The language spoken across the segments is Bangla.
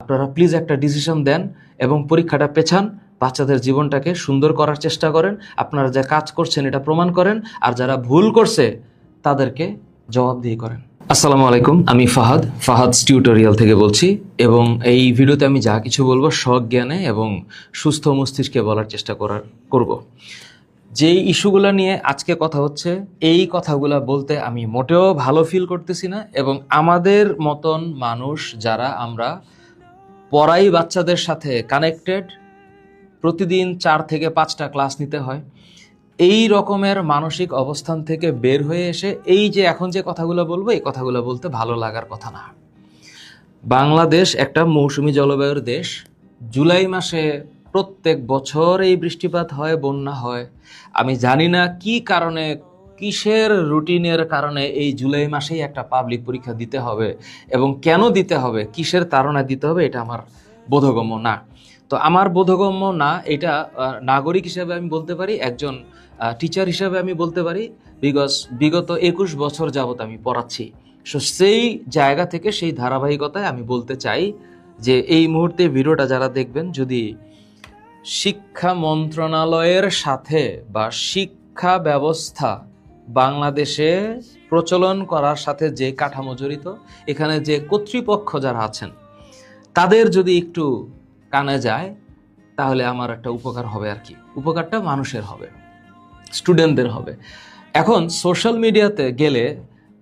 আপনারা প্লিজ একটা ডিসিশন দেন এবং পরীক্ষাটা পেছান, বাচ্চাদের জীবনটাকে সুন্দর করার চেষ্টা করেন। আপনারা যা কাজ করছেন এটা প্রমাণ করেন, আর যারা ভুল করছে তাদেরকে জবাবদিহি করেন। আসসালামু আলাইকুম, আমি ফাহাদ টিউটোরিয়াল থেকে বলছি, এবং এই ভিডিওতে আমি যা কিছু বলবো সজ্ঞানে এবং সুস্থ মস্তিষ্কে বলার চেষ্টা করব। যেই ইস্যুগুলো নিয়ে আজকে কথা হচ্ছে, এই কথাগুলো বলতে আমি মোটেও ভালো ফিল করতেছি না, এবং আমাদের মতন মানুষ যারা আমরা পড়াই বাচ্চাদের সাথে কানেক্টেড, প্রতিদিন 4 থেকে 5টা ক্লাস নিতে হয়, এই রকমের মানসিক অবস্থান থেকে বের হয়ে এসে এই যে এখন যে কথাগুলো বলবো, এই কথাগুলো বলতে ভালো লাগার কথা না। বাংলাদেশ একটা মৌসুমী জলবায়ুর দেশ। জুলাই মাসে প্রত্যেক বছর এই বৃষ্টিপাত হয়, বন্যা হয়। আমি জানি না কি কারণে, কিসের রুটিনের কারণে এই জুলাই মাসেই একটা পাবলিক পরীক্ষা দিতে হবে, এবং কেন দিতে হবে, কিসের তাড়না দিতে হবে, এটা আমার বোধগম্য না। তো আমার বোধগম্য না এটা নাগরিক হিসেবে আমি বলতে পারি, একজন টিচার হিসেবে আমি বলতে পারি, বিগত 21 বছর যাবত আমি পড়াচ্ছি। সো সেই জায়গা থেকে, সেই ধারাবাহিকতায় আমি বলতে চাই যে এই মুহূর্তে ভিডিওটা যারা দেখবেন, যদি শিক্ষা মন্ত্রণালয়ের সাথে বা শিক্ষা ব্যবস্থা বাংলাদেশে প্রচলন করার সাথে যে কাঠামো জড়িত, এখানে যে কর্তৃপক্ষ যারা আছেন, তাদের যদি একটু কানে যায় তাহলে আমার একটা উপকার হবে আর কি। উপকারটা মানুষের হবে, স্টুডেন্টদের হবে। এখন সোশ্যাল মিডিয়াতে গেলে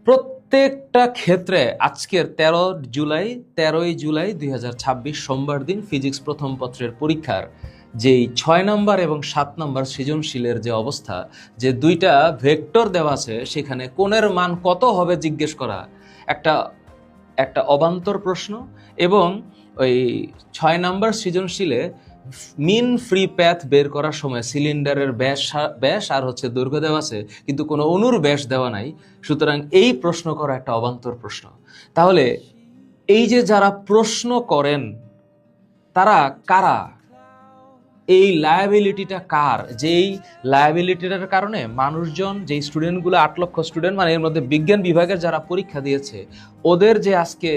প্রত্যেকটা ক্ষেত্রে আজকের 13ই জুলাই 2026 সোমবার দিন ফিজিক্স প্রথম পত্রের পরীক্ষার যেই 6 নম্বর এবং 7 নম্বর সৃজনশীলের যে অবস্থা, যে দুইটা ভেক্টর দেওয়া আছে, সেখানে কোণের মান কত হবে জিজ্ঞেস করা একটা অবান্তর প্রশ্ন। এবং ওই 6 নম্বর সৃজনশীলে মিন ফ্রি প্যাথ বের করার সময় সিলিন্ডারের ব্যাস আর হচ্ছে দৈর্ঘ্য দেওয়া আছে, কিন্তু কোনো অণুর ব্যাস দেওয়া নাই। সুতরাং এই প্রশ্ন করা একটা অবান্তর প্রশ্ন। তাহলে এই যে যারা প্রশ্ন করেন তারা কারা? এই লায়াবিলিটিটা কার? যেই লায়াবিলিটিটার কারণে মানুষজন, যেই স্টুডেন্টগুলো 8 লক্ষ স্টুডেন্ট, মানে এর মধ্যে বিজ্ঞান বিভাগের যারা পরীক্ষা দিয়েছে, ওদের যে আজকে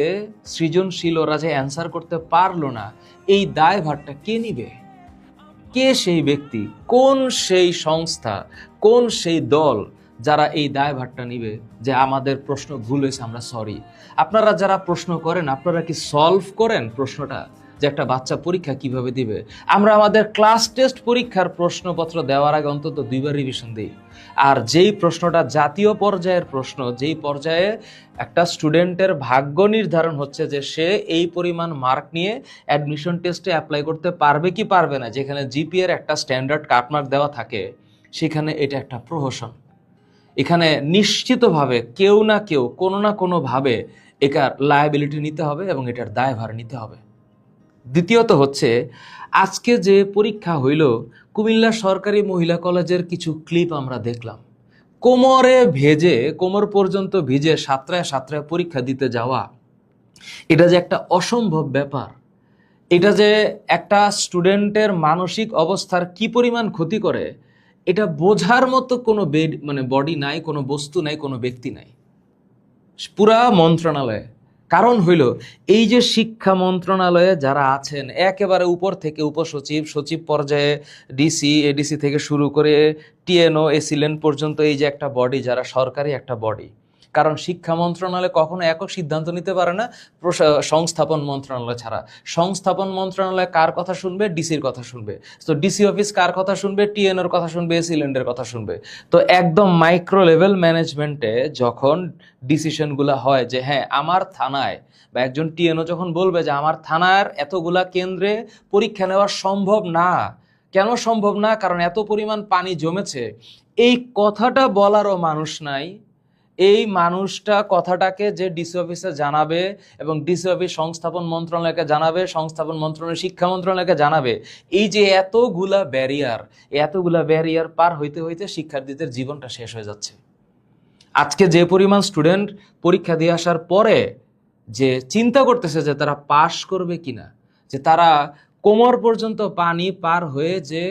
সৃজনশীল ওরা যে অ্যান্সার করতে পারলো না, এই দায়ভারটা কে নিবে? কে সেই ব্যক্তি, কোন সেই সংস্থা, কোন সেই দল যারা এই দায়ভারটা নিবে যে আমাদের প্রশ্ন ভুল হয়েছে, আমরা সরি? আপনারা যারা প্রশ্ন করেন, আপনারা কি সলভ করেন প্রশ্নটা যে একটা বাচ্চা পরীক্ষা কিভাবে দিবে? আমরা আমাদের ক্লাস টেস্ট পরীক্ষার প্রশ্নপত্র দেওয়ার আগে অন্তত 2বার রিভিশন দিই। আর যেই প্রশ্নটা জাতীয় পর্যায়ের প্রশ্ন, যেই পর্যায়ে একটা স্টুডেন্টের ভাগ্য নির্ধারণ হচ্ছে যে সে এই পরিমাণ মার্ক নিয়ে অ্যাডমিশন টেস্টে অ্যাপ্লাই করতে পারবে কি পারবে না, যেখানে জিপিএর একটা স্ট্যান্ডার্ড কাটমার্ক দেওয়া থাকে, সেখানে এটা একটা প্রহসন। এখানে নিশ্চিতভাবে কেউ না কেউ কোনো না কোনোভাবে এটার লায়াবিলিটি নিতে হবে এবং এটার দায়ভার নিতে হবে। দ্বিতীয়ত হচ্ছে, আজকে যে পরীক্ষা হইল, কুমিল্লা সরকারি মহিলা কলেজের কিছু ক্লিপ আমরা দেখলাম। কোমর পর্যন্ত ভিজে সাতটায় পরীক্ষা দিতে যাওয়া, এটা যে একটা অসম্ভব ব্যাপার, এটা যে একটা স্টুডেন্টের মানসিক অবস্থার কি পরিমাণ ক্ষতি করে, এটা বোঝার মতো কোনো বডি নাই, কোনো বস্তু নাই, কোনো ব্যক্তি নাই পুরা মন্ত্রণালয়ে। কারণ হইল, এই যে শিক্ষা মন্ত্রণালয়ে যারা আছেন, একেবারে উপর থেকে উপসচিব, সচিব পর্যায়ে ডিসি, এডিসি থেকে শুরু করে টিএনও, এসিলেন পর্যন্ত, এই যে একটা বডি, যারা সরকারি একটা বডি। কারণ শিক্ষা মন্ত্রণালয় কখনো একক সিদ্ধান্ত নিতে পারে না সংস্থাপন মন্ত্রণালয় ছাড়া। সংস্থাপন মন্ত্রণালয় কার কথা শুনবে? ডিসির কথা শুনবে। তো ডিসি অফিস কার কথা শুনবে? টিএনওর কথা শুনবে, এসিলেন্টের কথা শুনবে। তো একদম মাইক্রো লেভেল ম্যানেজমেন্টে যখন ডিসিশনগুলো হয় যে হ্যাঁ, আমার থানায়, বা একজন টিএনও যখন বলবে যে আমার থানার এতগুলা কেন্দ্রে পরীক্ষা নেওয়া সম্ভব না। কেন সম্ভব না? কারণ এত পরিমাণ পানি জমেছে। এই কথাটা বলারও মানুষ নাই। এই মানুষটা কথাটাকে যে ডিসি অফিসে জানাবে, এবং ডিসি অফিস সংস্থাপন মন্ত্রণালয়কে জানাবে, সংস্থাপন মন্ত্রণালয় শিক্ষা মন্ত্রণালয়কে জানাবে, এই যে এতগুলা ব্যারিয়ার পার হইতে হইতে শিক্ষার্থীদের জীবনটা শেষ হয়ে যাচ্ছে। আজকে যে পরিমাণ স্টুডেন্ট পরীক্ষা দিয়ে আসার পরে যে চিন্তা করতেছে যে তারা পাশ করবে কিনা, যে তারা কোমর পর্যন্ত পানি পার হয়ে যে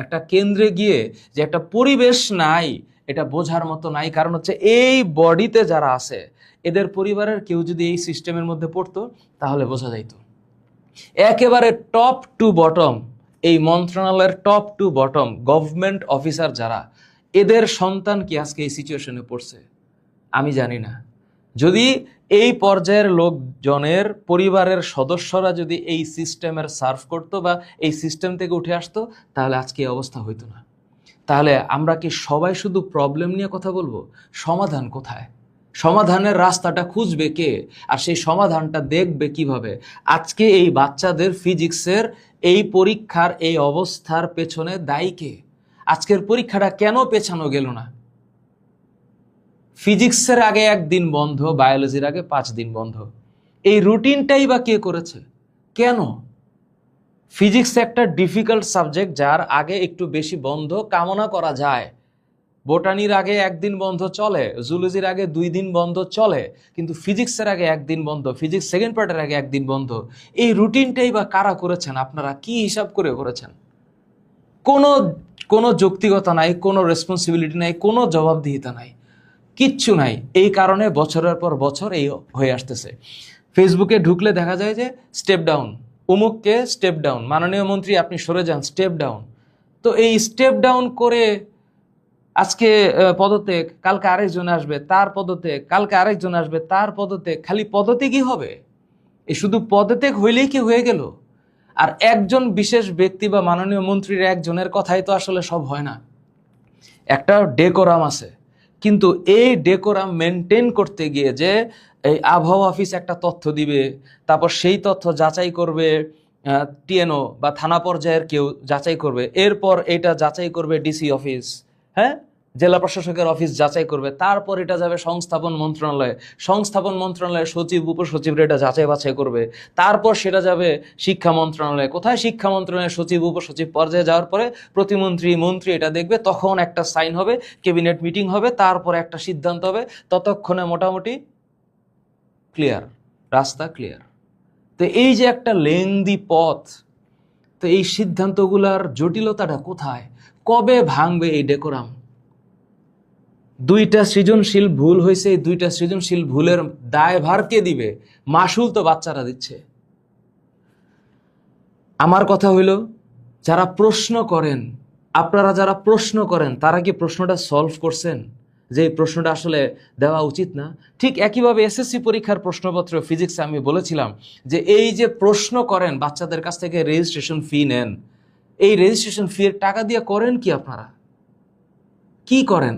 একটা কেন্দ্রে গিয়ে যে একটা পরিবেশ নাই, এটা বোঝার মতো নাই। কারণ হচ্ছে এই বডিতে যারা আছে, এদের পরিবারের কেউ যদি এই সিস্টেমের মধ্যে পড়তো তাহলে বোঝা যাইতো। একেবারে টপ টু বটম, এই মন্ত্রণালয়ের top to bottom government officer যারা, এদের সন্তান কি আজকে এই সিচুয়েশনে পড়ছে আমি জানি না। যদি এই পর্যায়ের লোকজনের পরিবারের সদস্যরা যদি এই সিস্টেমের সার্ভ করতো বা এই সিস্টেম থেকে উঠে আসতো, তাহলে আজকে এই অবস্থা হইতো না। তাহলে আমরা কি সবাই শুধু প্রবলেম নিয়ে কথা বলবো? সমাধান কোথায়? সমাধানের রাস্তাটা খুঁজবে কে? আর সেই সমাধানটা দেখবে কিভাবে? আজকে এই বাচ্চাদের ফিজিক্সের এই পরীক্ষার এই অবস্থার পেছনে দায়ী কে? আজকের পরীক্ষাটা কেন পেছানো গেল না? ফিজিক্সের আগে 1 দিন বন্ধ, বায়োলজির আগে 5 দিন বন্ধ। এই রুটিনটাই বা কে করেছে? কেন? ফিজিক্স একটা ডিফিকাল্ট সাবজেক্ট, যার আগে একটু বেশি বন্ধ কামনা করা যায়। বোটানির আগে 1 দিন বন্ধ চলে, জুলজির আগে 2 দিন বন্ধ চলে, কিন্তু ফিজিক্সের আগে 1 দিন বন্ধ, ফিজিক্স সেকেন্ড পার্টের আগে 1 দিন বন্ধ। এই রুটিনটাই বা কারা করেছেন? আপনারা কি হিসাব করে করেছেন? কোনো কোনো যৌক্তিকতা নাই, কোনো রেসপন্সিবিলিটি নাই, কোনো জবাবদিহিতা নাই, কিচ্ছু নাই। এই কারণে বছরের পর বছর এই হয়ে আসতেছে। ফেসবুকে ঢুকলে দেখা যায় যে স্টেপ ডাউন, অমুককে স্টেপ ডাউন, মাননীয় মন্ত্রী আপনি সরে যান, স্টেপ ডাউন। তো এই স্টেপ ডাউন করে আজকে পদত্যাগ, কালকে আরেকজন আসবে তার পদত্যাগ, কালকে আরেকজন আসবে তার পদত্যাগ। খালি পদত্যাগই হবে? এই শুধু পদত্যাগ হইলেই কি হয়ে গেল? আর একজন বিশেষ ব্যক্তি বা মাননীয় মন্ত্রীর একজনের কথাই তো আসলে সব হয় না। একটা ডেকোরাম আছে, কিন্তু এই ডেকোরাম মেনটেন করতে গিয়ে যে এই আবহাওয়া অফিস একটা তথ্য দিবে, তারপর সেই তথ্য যাচাই করবে টিএনও বা থানা পর্যায়ের কেউ যাচাই করবে, এরপর এটা যাচাই করবে ডিসি অফিস, হ্যাঁ, জেলা প্রশাসকের অফিস যাচাই করবে, তারপর এটা যাবে সংস্থাপন মন্ত্রণালয়ে, সংস্থাপন মন্ত্রণালয়ের সচিব উপসচিবরা এটা যাচাই বাছাই করবে, তারপর সেটা যাবে শিক্ষা মন্ত্রণালয়ে। কোথায়? শিক্ষা মন্ত্রণালয়ের সচিব উপসচিব পর্যায়ে যাওয়ার পরে প্রতিমন্ত্রী মন্ত্রী এটা দেখবে, তখন একটা সাইন হবে, ক্যাবিনেট মিটিং হবে, তারপর একটা সিদ্ধান্ত হবে। ততক্ষণে মোটামুটি ক্লিয়ার, রাস্তা ক্লিয়ার। তো এই যে একটা লেংদি পথ, তো এই সিদ্ধান্তগুলার জটিলতাটা কোথায়? কবে ভাঙবে এই ডেকোরাম? 2টা সৃজনশীল ভুল হয়েছে, এই 2টা সৃজনশীল ভুলের দায়ভার কে দিবে? মাসুল তো বাচ্চারা দিচ্ছে। আমার কথা হইল, যারা প্রশ্ন করেন, আপনারা যারা প্রশ্ন করেন, তারা কি প্রশ্নটা সলভ করছেন যে এই প্রশ্নটা আসলে দেওয়া উচিত না? ঠিক একইভাবে এসএসসি পরীক্ষার প্রশ্নপত্র ফিজিক্সে আমি বলেছিলাম যে এই যে প্রশ্ন করেন, বাচ্চাদের কাছ থেকে রেজিস্ট্রেশন ফি নেন, এই রেজিস্ট্রেশন ফি এর টাকা দিয়ে করেন কি? আপনারা কি করেন?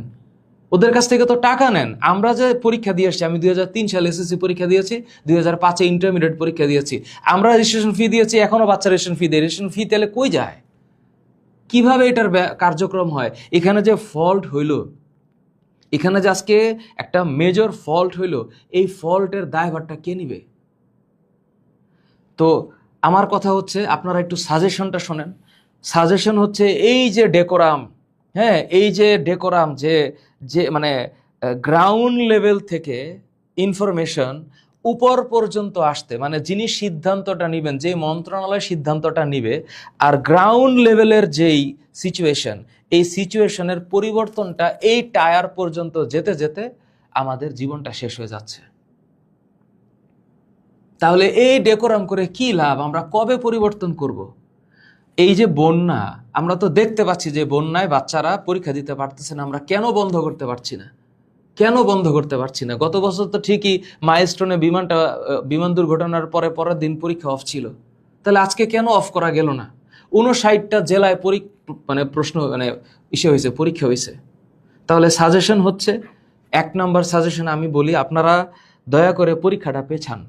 ওদের কাছ থেকে তো টাকা নেন। আমরা যে পরীক্ষা দিয়ে আসছি, আমি 2003 সালে এসএসসি পরীক্ষা দিয়েছি, 2005-এ ইন্টারমিডিয়েট পরীক্ষা দিয়েছি, আমরা রেজিস্ট্রেশন ফি দিয়েছি, এখনো বাচ্চা রেজিস্ট্রেশন ফি দেয়। রেজিস্ট্রেশন ফি তাহলে কই যায়? কিভাবে এটার কার্যক্রম হয়? এখানে যে ফল্ট হইল, এখানে যে আজকে একটা মেজর ফল্ট হইল, এই ফল্টের দায়ভারটা কে নিবে? তো আমার কথা হচ্ছে, আপনারা একটু সাজেশনটা শোনেন। সাজেশন হচ্ছে এই যে ডেকোরাম, হ্যাঁ, এই যে ডেকোরাম, যে যে মানে গ্রাউন্ড লেভেল থেকে ইনফরমেশন উপর পর্যন্ত আসতে, মানে যিনি সিদ্ধান্তটা নেবেন, যে মন্ত্রণালয় সিদ্ধান্তটা নিবে, আর গ্রাউন্ড লেভেলের যেই সিচুয়েশন, এই সিচুয়েশনের পরিবর্তনটা এই টায়ার পর্যন্ত যেতে যেতে আমাদের জীবনটা শেষ হয়ে যাচ্ছে। তাহলে এই ডেকোরাম করে কি লাভ? আমরা কবে পরিবর্তন করব? এই যে বন্যা, আমরা তো দেখতে পাচ্ছি যে বন্যায় বাচ্চারা পরীক্ষা দিতে পারতেছে না। আমরা কেন বন্ধ করতে পারছি না? কেন বন্ধ করতে পারছি না? গত বছর তো ঠিকই মাইলস্টোনে বিমান দুর্ঘটনার পরের দিন পরীক্ষা অফ ছিল, তাহলে আজকে কেন অফ করা গেল না? 59টা জেলায় পরীক্ষা হয়েছে। তাহলে সাজেশন হচ্ছে, 1 নম্বর সাজেশন আমি বলি, আপনারা দয়া করে পরীক্ষাটা পেছান।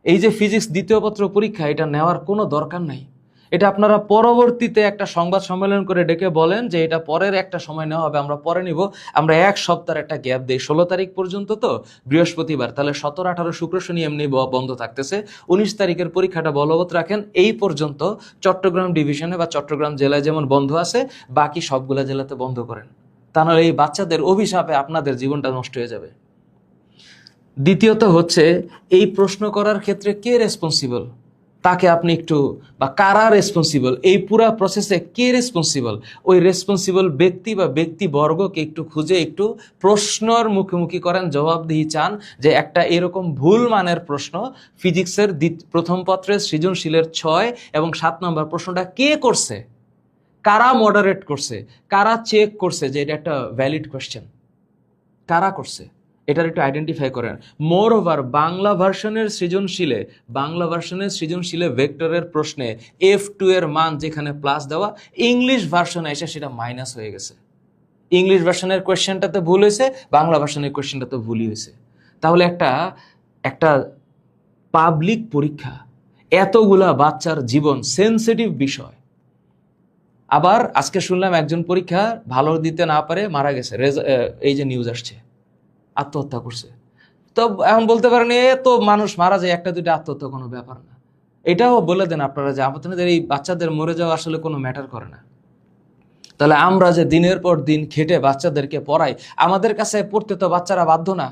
এই যে ফিজিক্স দ্বিতীয় পত্র পরীক্ষা, এটা নেওয়ার কোনো দরকার নাই। এটা আপনারা পরবর্তীতে একটা সংবাদ সম্মেলন করে ডেকে বলেন যে এটা পরের একটা সময় নেওয়া হবে, আমরা পরে নিব। আমরা 1 সপ্তাহের একটা গ্যাপ দিই, 16 তারিখ পর্যন্ত তো বৃহস্পতিবার, তাহলে 17, 18 শুক্র শনি এমনি বন্ধ থাকতেছে। 19 তারিখের পরীক্ষাটা বলবৎ রাখেন। এই পর্যন্ত চট্টগ্রাম ডিভিশনে বা চট্টগ্রাম জেলায় যেমন বন্ধ আছে, বাকি সবগুলা জেলাতে বন্ধ করেন। তা নাহলে এই বাচ্চাদের অভিশাপে আপনাদের জীবনটা নষ্ট হয়ে যাবে। দ্বিতীয়ত হচ্ছে, এই প্রশ্ন করার ক্ষেত্রে কে রেসপন্সিবল? তাকে আপনি একটু, বা কারা রেসপন্সিবল, এই পুরা প্রসেসে কে রেসপন্সিবল, ওই রেসপন্সিবল ব্যক্তি বা ব্যক্তিবর্গকে একটু খুঁজে একটু প্রশ্নর মুখোমুখি করেন, জবাবদিহি চান যে একটা এরকম ভুল মানের প্রশ্ন ফিজিক্সের প্রথম পত্রের সৃজনশীলের 6 এবং 7 নম্বর প্রশ্নটা কে করছে, কারা মডারেট করছে, কারা চেক করছে যে এটা একটা ভ্যালিড কোয়েশ্চেন, কারা করছে, এটার একটু আইডেন্টিফাই করেন। মোর ওভার বাংলা ভার্সনের সৃজনশীলে ভেক্টরের প্রশ্নে F2 এর মান যেখানে প্লাস দেওয়া, ইংলিশ ভার্সনে এসে সেটা মাইনাস হয়ে গেছে। ইংলিশ ভার্সনের কোয়েশ্চেনটাতে ভুল হয়েছে, বাংলা ভার্সনের কোয়েশ্চেনটাতে ভুলই হয়েছে। তাহলে একটা পাবলিক পরীক্ষা, এতগুলা বাচ্চার জীবন, সেন্সিটিভ বিষয়। আবার আজকে শুনলাম একজন পরীক্ষা ভালো দিতে না পারে মারা গেছে, এই যে নিউজ আসছে, আত্মহত্যা করছে। তো এখন বলতে পারেন এ তো মানুষ মারা যায়, একটা দুইটা আত্মহত্যা কোনো ব্যাপার না। এটাও বলে দেন আপনারা যে আপনাদের এই বাচ্চাদের মরে যাওয়া আসলে কোনো ম্যাটার করে না। তাহলে আমরা যে দিনের পর দিন খেটে বাচ্চাদেরকে পড়াই, আমাদের কাছে পড়তে তো বাচ্চারা বাধ্য না,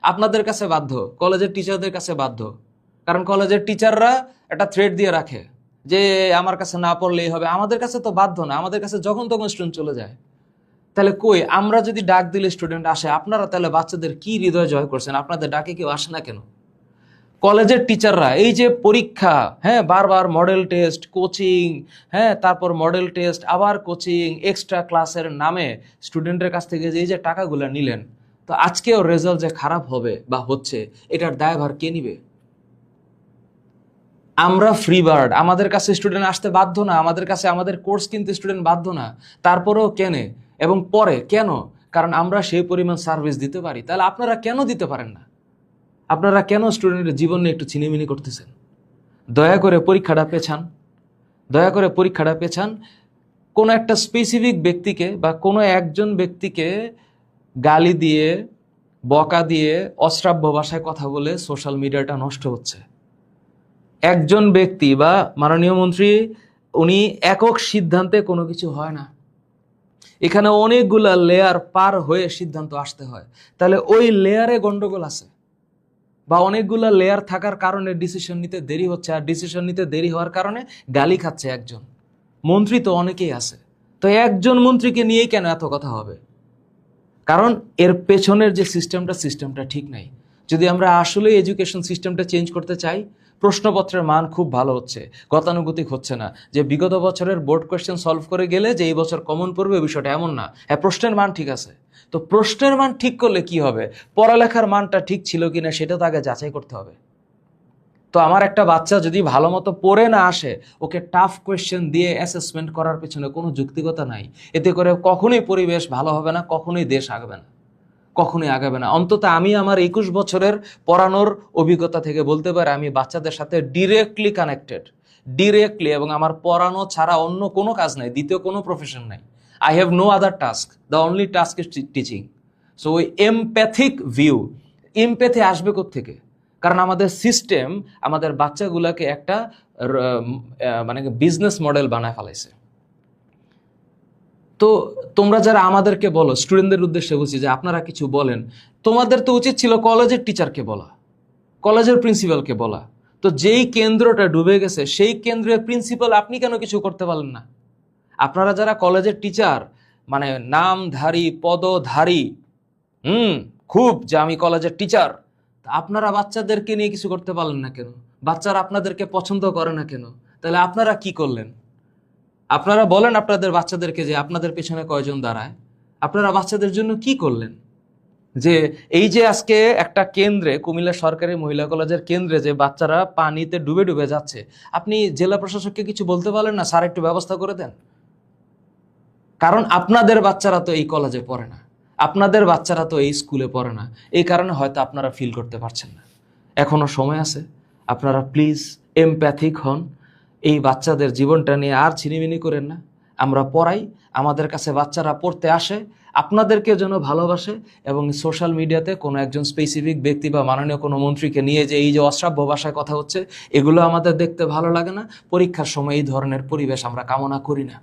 আপনাদের কাছে বাধ্য, কলেজের টিচারদের কাছে বাধ্য। কারণ কলেজের টিচাররা একটা থ্রেড দিয়ে রাখে যে আমার কাছে না পড়লেই হবে, আমাদের কাছে তো বাধ্য না, আমাদের কাছে যখন তখন স্টুডেন্ট চলে যায়। তাহলে কই, আমরা যদি ডাক দিলে স্টুডেন্ট আসে, আপনারা তাহলে বাচ্চাদের কি হৃদয় জয় করছেন? আপনাদের ডাকে কেউ আসে না কেন? কলেজের টিচাররা এই যে পরীক্ষা, হ্যাঁ, বারবার মডেল টেস্ট, কোচিং, হ্যাঁ, তারপর মডেল টেস্ট, আবার কোচিং, এক্সট্রা ক্লাসের নামে স্টুডেন্টের কাছ থেকে যে টাকাগুলো নিলেন, তো আজকেও রেজাল্ট যে খারাপ হবে বা হচ্ছে, এটার দায়ভার কে নিবে? আমরা ফ্রি বার্ড, আমাদের কাছে স্টুডেন্ট আসতে বাধ্য না, আমাদের কাছে আমাদের কোর্স কিনতে স্টুডেন্ট বাধ্য না, তারপরেও কেনে এবং পরে কেন? কারণ আমরা সেই পরিমাণ সার্ভিস দিতে পারি। তাহলে আপনারা কেন দিতে পারেন না? আপনারা কেন স্টুডেন্টের জীবন নিয়ে একটু ছিনিমিনি করতেছেন? দয়া করে পরীক্ষাটা পেছান। কোনো একটা স্পেসিফিক ব্যক্তিকে বা কোনো একজন ব্যক্তিকে গালি দিয়ে, বকা দিয়ে, অশ্রাব্য ভাষায় কথা বলে সোশ্যাল মিডিয়াটা নষ্ট হচ্ছে। একজন ব্যক্তি বা মাননীয় মন্ত্রী, উনি একক সিদ্ধান্তে কোনো কিছু হয় না, এখানে অনেকগুলা লেয়ার পার হয়ে সিদ্ধান্ত আসতে হয়। তাহলে ওই লেয়ারে গন্ডগোল আছে, বা অনেকগুলা লেয়ার থাকার কারণে ডিসিশন নিতে দেরি হচ্ছে, আর ডিসিশন নিতে দেরি হওয়ার কারণে গালি খাচ্ছে একজন মন্ত্রী। তো অনেকেই আছে, তো একজন মন্ত্রীকে নিয়েই কেন এত কথা হবে? কারণ এর পেছনের যে সিস্টেমটা ঠিক নাই। যদি আমরা আসলে এডুকেশন সিস্টেমটা চেঞ্জ করতে চাই, প্রশ্নপত্রের মান খুব ভালো হচ্ছে, গতানুগতিক হচ্ছে না, যে বিগত বছরের বোর্ড কোয়েশ্চেন সলভ করে গেলে যে এই বছর কমন পড়বে বিষয়টা এমন না। হ্যাঁ, প্রশ্নের মান ঠিক আছে, তো প্রশ্নের মান ঠিক করলে কি হবে? পড়ালেখার মানটা ঠিক ছিল কিনা সেটা তো আগে যাচাই করতে হবে। তো আমার একটা বাচ্চা যদি ভালো মতো পড়ে না আসে, ওকে টাফ কোয়েশ্চেন দিয়ে অ্যাসেসমেন্ট করার পেছনে কোনো যৌক্তিকতা নাই। এতে করে কখনোই পরিবেশ ভালো হবে না, কখনোই দেশ আগাবে না। অন্তত আমি আমার 21 বছরের পড়ানোর অভিজ্ঞতা থেকে বলতে পারি, আমি বাচ্চাদের সাথে ডিরেক্টলি কানেক্টেড, এবং আমার পড়ানো ছাড়া অন্য কোনো কাজ নাই, দ্বিতীয় কোনো প্রফেশন নাই। I have no other task, the only task is teaching. So ওই এমপ্যাথি আসবে কোত্থেকে? কারণ আমাদের সিস্টেম আমাদের বাচ্চাগুলোকে একটা মানে বিজনেস মডেল বানায় ফেলাইছে। তো তোমরা যারা আমাদেরকে বলো, স্টুডেন্টদের উদ্দেশ্যে বলছি যে আপনারা কিছু বলেন, তোমাদের তো উচিত ছিল কলেজের টিচারকে বলা, কলেজের প্রিন্সিপালকে বলা। তো যেই কেন্দ্রটা ডুবে গেছে সেই কেন্দ্রের প্রিন্সিপাল আপনি কেন কিছু করতে পারলেন না? আপনারা যারা কলেজের টিচার, মানে নামধারী পদধারী, খুব যে আমি কলেজের টিচার, আপনারা বাচ্চাদেরকে নিয়ে কিছু করতে পারলেন না কেন? বাচ্চারা আপনাদেরকে পছন্দ করে না কেন? তাহলে আপনারা কি করলেন? আপনারা বলেন আপনাদের বাচ্চাদেরকে যে আপনাদের পেছনে কয়জন দাঁড়ায়, আপনারা বাচ্চাদের জন্য কি করলেন? যে এই যে আজকে একটা কেন্দ্রে, কুমিল্লা সরকারি মহিলা কলেজের কেন্দ্রে যে বাচ্চারা পানিতে ডুবে ডুবে যাচ্ছে, আপনি জেলা প্রশাসককে কিছু বলতে পারলেন না, স্যার একটু ব্যবস্থা করে দেন? কারণ আপনাদের বাচ্চারা তো এই কলেজে পড়ে না, আপনাদের বাচ্চারা তো এই স্কুলে পড়ে না, এই কারণে হয়তো আপনারা ফিল করতে পারছেন না। এখনো সময় আছে, আপনারা প্লিজ এমপ্যাথিক হন, এই বাচ্চাদের জীবনটা নিয়ে আর ছিনিমিনি করেন না। আমরা পড়াই, আমাদের কাছে বাচ্চারা পড়তে আসে, আপনাদেরকে যেন ভালোবাসে, এবং সোশ্যাল মিডিয়াতে কোনো একজন স্পেসিফিক ব্যক্তি বা মাননীয় কোনো মন্ত্রীকে নিয়ে যে এই যে অশ্রাব্য ভাষায় কথা হচ্ছে, এগুলো আমাদের দেখতে ভালো লাগে না। পরীক্ষার সময় এই ধরনের পরিবেশ আমরা কামনা করি না।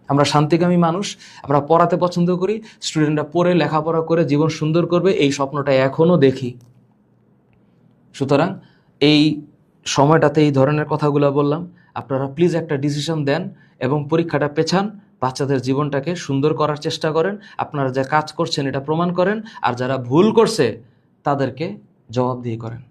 আমরা শান্তিকামী মানুষ, আমরা পড়াতে পছন্দ করি, স্টুডেন্টরা পড়ে লেখাপড়া করে জীবন সুন্দর করবে, এই স্বপ্নটা এখনও দেখি। সুতরাং এই সময়টাতে এই ধরনের কথাগুলো বললাম। আপনারা প্লিজ একটা ডিসিশন দেন এবং পরীক্ষাটা পেছান, বাচ্চাদের জীবনটাকে সুন্দর করার চেষ্টা করেন। আপনারা যে কাজ করছেন এটা প্রমাণ করেন, আর যারা ভুল করছে তাদেরকে জবাবদিহি করেন।